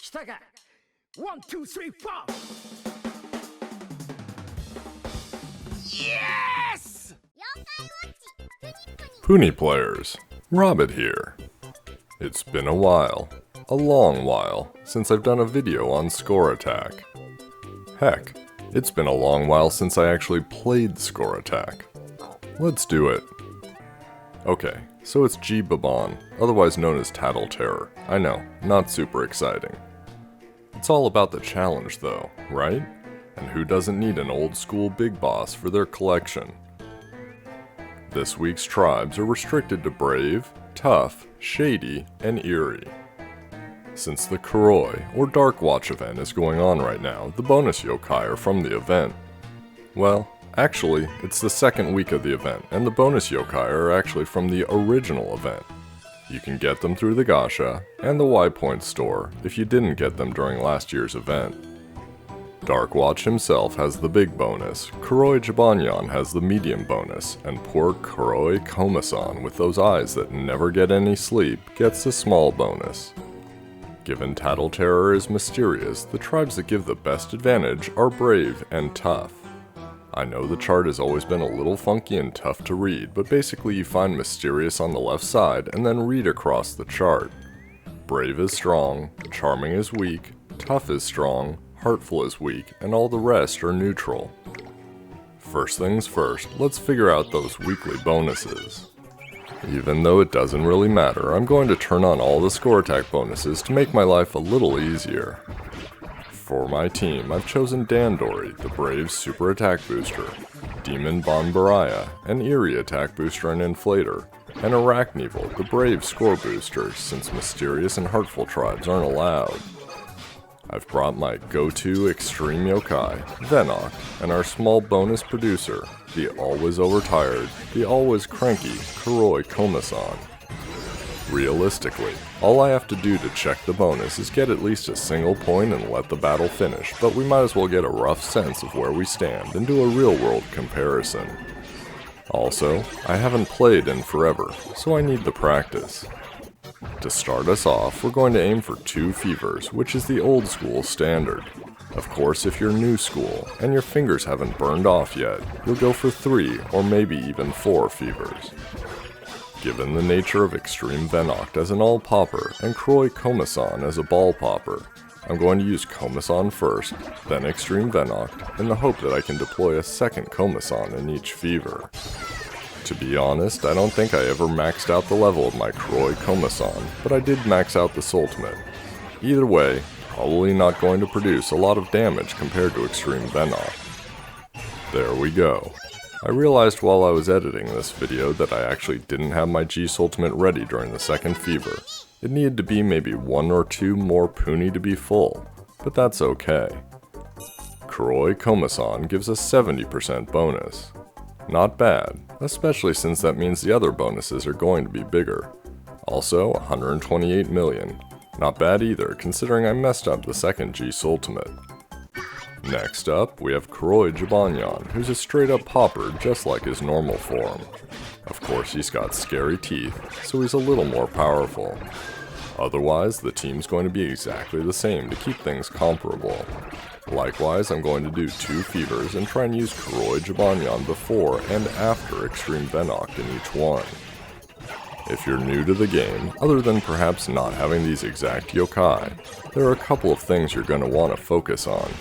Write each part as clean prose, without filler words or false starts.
来たか 1, 2, 3, 4 Yes! Yo-kai Watch Puni Puni. Puni players, Robbett here. It's been a while, a long while, since I've done a video on Score Attack. Heck, it's been a long while since I actually played Score Attack. Let's do it. Okay, so it's Jibanyan, otherwise known as Tattle Terror. I know, not super exciting. It's all about the challenge though, right? And who doesn't need an old school big boss for their collection? This week's tribes are restricted to Brave, Tough, Shady, and Eerie. Since the Kroy, or Dark Watch event is going on right now, the bonus yokai are from the event. Well, actually, it's the second week of the event, and the bonus yokai are actually from the original event. You can get them through the gacha and the Y-Point store if you didn't get them during last year's event. Dark Watch himself has the big bonus, Kroy Jibanyan has the medium bonus, and poor Kroy Komasan with those eyes that never get any sleep gets the small bonus. Given Tattle Terror is mysterious, the tribes that give the best advantage are Brave and Tough. I know the chart has always been a little funky and tough to read, but basically you find Mysterious on the left side and then read across the chart. Brave is strong, Charming is weak, Tough is strong, Heartful is weak, and all the rest are neutral. First things first, let's figure out those weekly bonuses. Even though it doesn't really matter, I'm going to turn on all the Score Attack bonuses to make my life a little easier. For my team, I've chosen Dandori, the Brave Super Attack Booster, Demon Bonbaraya, an Eerie Attack Booster and Inflator, and Arachnival, the Brave Score Booster, since Mysterious and Heartful tribes aren't allowed. I've brought my go-to Extreme Yokai, Venoct, and our small bonus producer, the always overtired, the always cranky Kroy Komasan. Realistically, all I have to do to check the bonus is get at least a single point and let the battle finish, but we might as well get a rough sense of where we stand and do a real-world comparison. Also, I haven't played in forever, so I need the practice. To start us off, we're going to aim for 2 fevers, which is the old school standard. Of course, if you're new school, and your fingers haven't burned off yet, you'll go for 3 or maybe even 4 fevers. Given the nature of Extreme Venoct as an all-popper and Kroy Komasan as a ball-popper, I'm going to use Komasan first, then Extreme Venoct, in the hope that I can deploy a second Komasan in each fever. To be honest, I don't think I ever maxed out the level of my Kroy Komasan, but I did max out this ultimate. Either way, probably not going to produce a lot of damage compared to Extreme Venoct. There we go. I realized while I was editing this video that I actually didn't have my G's ultimate ready during the second fever. It needed to be maybe 1 or 2 more Puni to be full, but that's okay. Kroy Komasan gives a 70% bonus. Not bad, especially since that means the other bonuses are going to be bigger. Also, 128 million. Not bad either, considering I messed up the second G's ultimate. Next up, we have Kroy Jibanyan, who's a straight up popper just like his normal form. Of course he's got scary teeth, so he's a little more powerful. Otherwise, the team's going to be exactly the same to keep things comparable. Likewise, I'm going to do 2 fevers and try and use Kroy Jibanyan before and after Extreme Venoct in each one. If you're new to the game, other than perhaps not having these exact yokai, there are a couple of things you're going to want to focus on.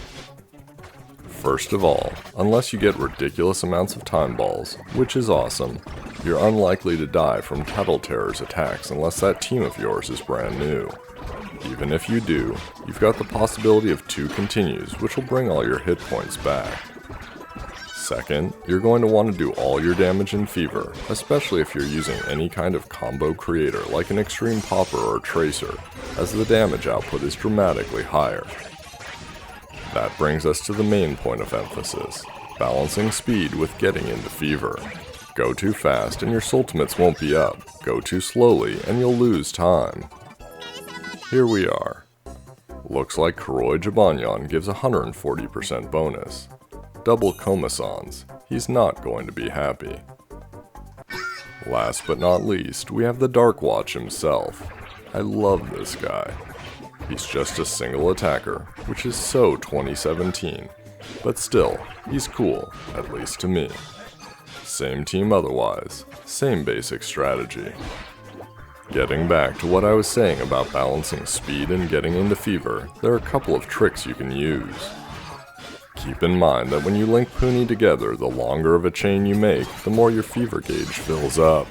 First of all, unless you get ridiculous amounts of time balls, which is awesome, you're unlikely to die from Tattle Terror's attacks unless that team of yours is brand new. Even if you do, you've got the possibility of 2 continues, which will bring all your hit points back. Second, you're going to want to do all your damage in Fever, especially if you're using any kind of combo creator like an Extreme Popper or Tracer, as the damage output is dramatically higher. That brings us to the main point of emphasis, balancing speed with getting into Fever. Go too fast and your ultimates won't be up, go too slowly and you'll lose time. Here we are. Looks like Kroy Jibanyan gives 140% bonus. Double Komasan's, he's not going to be happy. Last but not least, we have the Dark Watch himself. I love this guy. He's just a single attacker, which is so 2017. But still, he's cool, at least to me. Same team otherwise, same basic strategy. Getting back to what I was saying about balancing speed and getting into fever, there are a couple of tricks you can use. Keep in mind that when you link Puni together, the longer of a chain you make, the more your fever gauge fills up.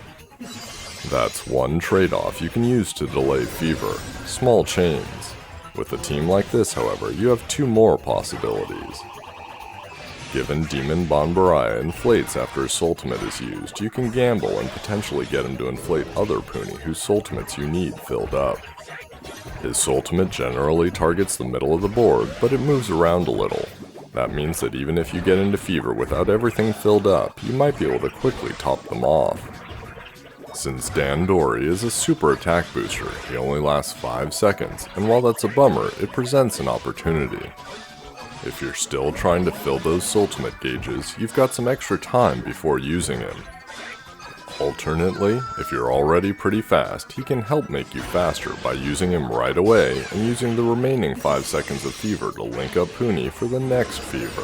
That's one trade-off you can use to delay fever, small chains. With a team like this, however, you have two more possibilities. Given Demon Banbaraya inflates after his ultimate is used, you can gamble and potentially get him to inflate other Puni whose ultimates you need filled up. His ultimate generally targets the middle of the board, but it moves around a little. That means that even if you get into fever without everything filled up, you might be able to quickly top them off. Since Dandori is a super attack booster, he only lasts 5 seconds, and while that's a bummer, it presents an opportunity. If you're still trying to fill those ultimate gauges, you've got some extra time before using him. Alternately, if you're already pretty fast, he can help make you faster by using him right away and using the remaining 5 seconds of fever to link up Puni for the next fever.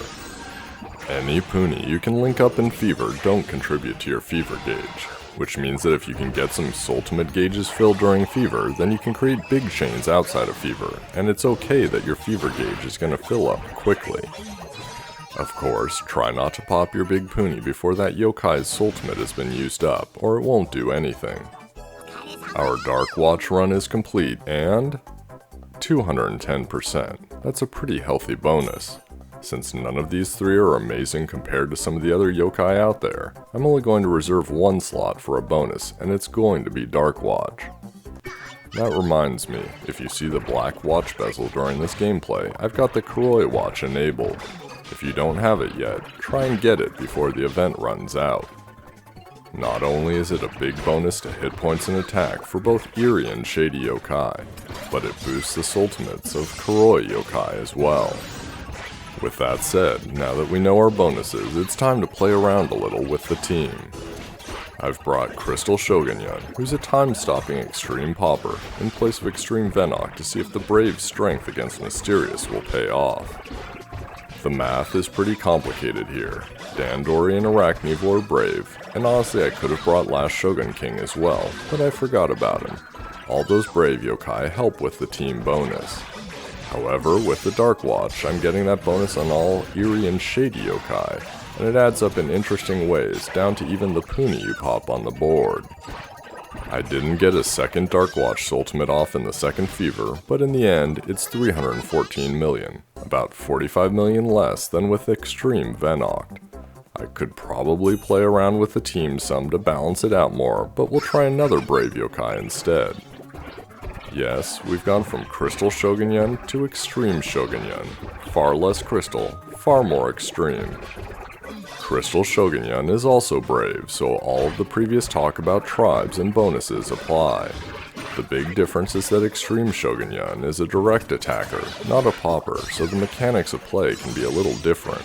Any Puni you can link up in fever don't contribute to your fever gauge, which means that if you can get some ultimate gauges filled during fever, then you can create big chains outside of fever, and it's okay that your fever gauge is going to fill up quickly. Of course, try not to pop your big Puni before that yokai's ultimate has been used up, or it won't do anything. Our Dark Watch run is complete, and 210%. That's a pretty healthy bonus. Since none of these three are amazing compared to some of the other yokai out there, I'm only going to reserve one slot for a bonus, and it's going to be Dark Watch. That reminds me, if you see the black watch bezel during this gameplay, I've got the Kroy Watch enabled. If you don't have it yet, try and get it before the event runs out. Not only is it a big bonus to hit points and attack for both Eerie and Shady yokai, but it boosts the ultimates of Kroy yokai as well. With that said, now that we know our bonuses, it's time to play around a little with the team. I've brought Crystal Shogunyan, who's a time-stopping Extreme Popper, in place of Extreme Venoct to see if the Brave's strength against Mysterious will pay off. The math is pretty complicated here. Dandori and Arachnivore are brave, and honestly I could have brought Last Shogun King as well, but I forgot about him. All those brave yokai help with the team bonus. However, with the Dark Watch, I'm getting that bonus on all Eerie and Shady yokai, and it adds up in interesting ways, down to even the Puni you pop on the board. I didn't get a second Dark Watch ultimate off in the second fever, but in the end, it's 314 million, about 45 million less than with Extreme Venoct. I could probably play around with the team some to balance it out more, but we'll try another brave yokai instead. Yes, we've gone from Crystal Shogunyan to Extreme Shogunyan. Far less crystal, far more extreme. Crystal Shogunyan is also brave, so all of the previous talk about tribes and bonuses apply. The big difference is that Extreme Shogunyan is a direct attacker, not a popper, so the mechanics of play can be a little different.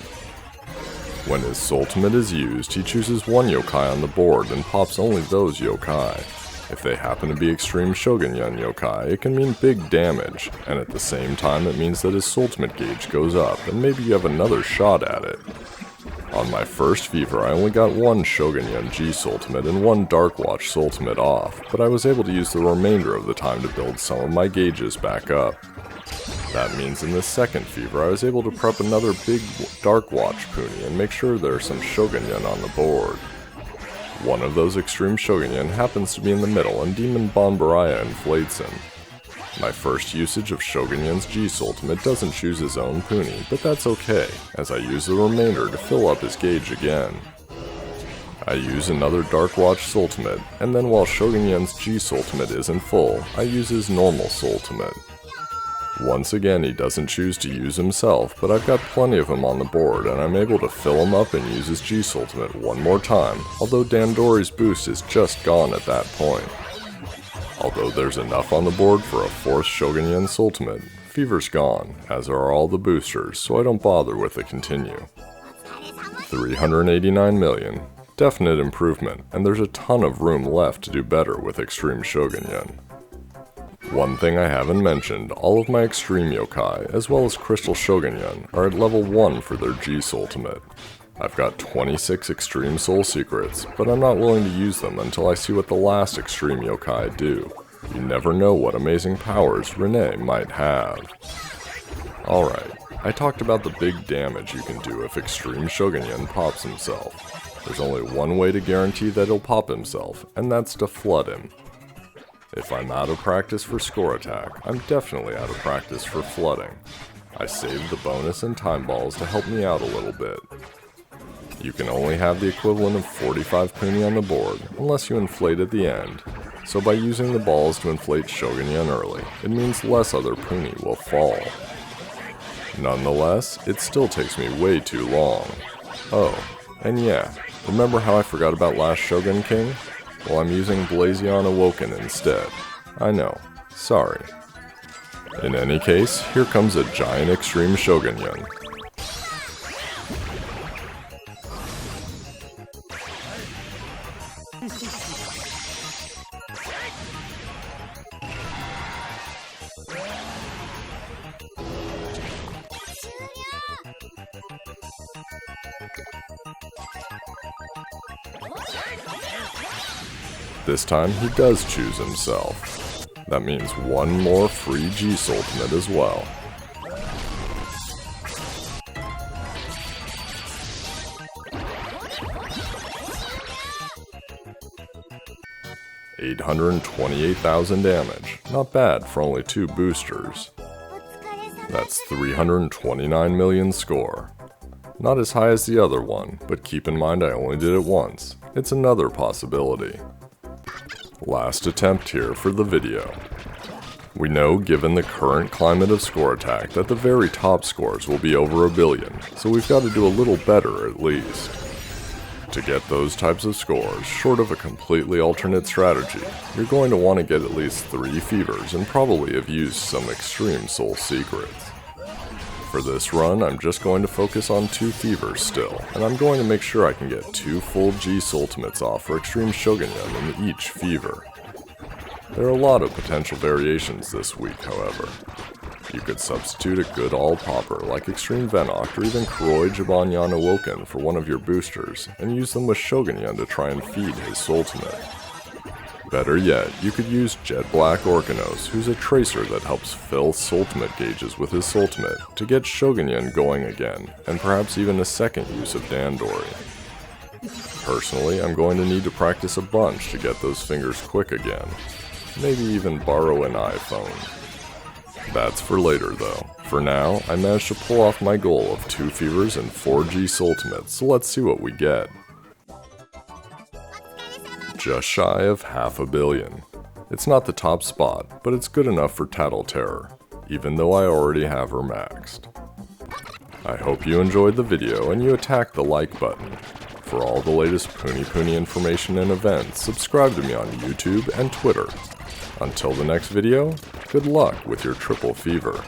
When his ultimate is used, he chooses one yokai on the board and pops only those yokai. If they happen to be Extreme Shogunyan yokai, it can mean big damage, and at the same time it means that his ultimate gauge goes up, and maybe you have another shot at it. On my first fever, I only got one Shogunyan G ultimate and one Dark Watch ultimate off, but I was able to use the remainder of the time to build some of my gauges back up. That means in this second fever, I was able to prep another big Dark Watch Puni and make sure there are some Shogunyan on the board. One of those Extreme Shogunyan happens to be in the middle, and Demon Banbaraya inflates him. My first usage of Shogunyan's G ultimate doesn't choose his own Puni, but that's okay, as I use the remainder to fill up his gauge again. I use another Dark Watch ultimate, and then while Shogunyan's G ultimate isn't full, I use his normal ultimate. Once again, he doesn't choose to use himself, but I've got plenty of him on the board, and I'm able to fill him up and use his G ultimate one more time, although Dandori's boost is just gone at that point. Although there's enough on the board for a fourth Shogunyan's ultimate, fever's gone, as are all the boosters, so I don't bother with the continue. 389 million, definite improvement, and there's a ton of room left to do better with Extreme Shogunyan. One thing I haven't mentioned, all of my extreme yokai, as well as Crystal Shogunyan, are at level 1 for their G Ultimate. I've got 26 extreme soul secrets, but I'm not willing to use them until I see what the last extreme yokai do. You never know what amazing powers Renee might have. Alright, I talked about the big damage you can do if Extreme Shogunyan pops himself. There's only one way to guarantee that he'll pop himself, and that's to flood him. If I'm out of practice for score attack, I'm definitely out of practice for flooding. I saved the bonus and time balls to help me out a little bit. You can only have the equivalent of 45 puni on the board, unless you inflate at the end, so by using the balls to inflate Shogunyan early, it means less other puni will fall. Nonetheless, it still takes me way too long. Oh, and yeah, remember how I forgot about last Shogun King? Well, I'm using Blazion Awoken instead. I know, sorry. In any case, here comes a giant Extreme Shogunyan. This time he does choose himself. That means one more free G Ultimate as well. $828,000 damage. Not bad for only 2 boosters. That's 329 million score. Not as high as the other one, but keep in mind I only did it once. It's another possibility. Last attempt here for the video. We know, given the current climate of score attack, that the very top scores will be over 1 billion, so we've got to do a little better at least. To get those types of scores, short of a completely alternate strategy, you're going to want to get at least 3 fevers and probably have used some extreme soul secrets. For this run, I'm just going to focus on 2 fevers still, and I'm going to make sure I can get 2 full G Ultimates off for Extreme Shogunyan in each fever. There are a lot of potential variations this week, however. You could substitute a good all-popper like Extreme Venoct or even Kroy Jibanyan Awoken for one of your boosters, and use them with Shogunyan to try and feed his ultimate. Better yet, you could use Jet Black Orkanos, who's a tracer that helps fill ultimate gauges with his ultimate to get Shogunyan going again, and perhaps even a second use of Dandori. Personally, I'm going to need to practice a bunch to get those fingers quick again. Maybe even borrow an iPhone. That's for later though. For now, I managed to pull off my goal of 2 fevers and 4 G Ultimates, so let's see what we get. Just shy of $500 million. It's not the top spot, but it's good enough for Tattle Terror, even though I already have her maxed. I hope you enjoyed the video and you attacked the like button. For all the latest Puni Puni information and events, subscribe to me on YouTube and Twitter. Until the next video, good luck with your triple fever.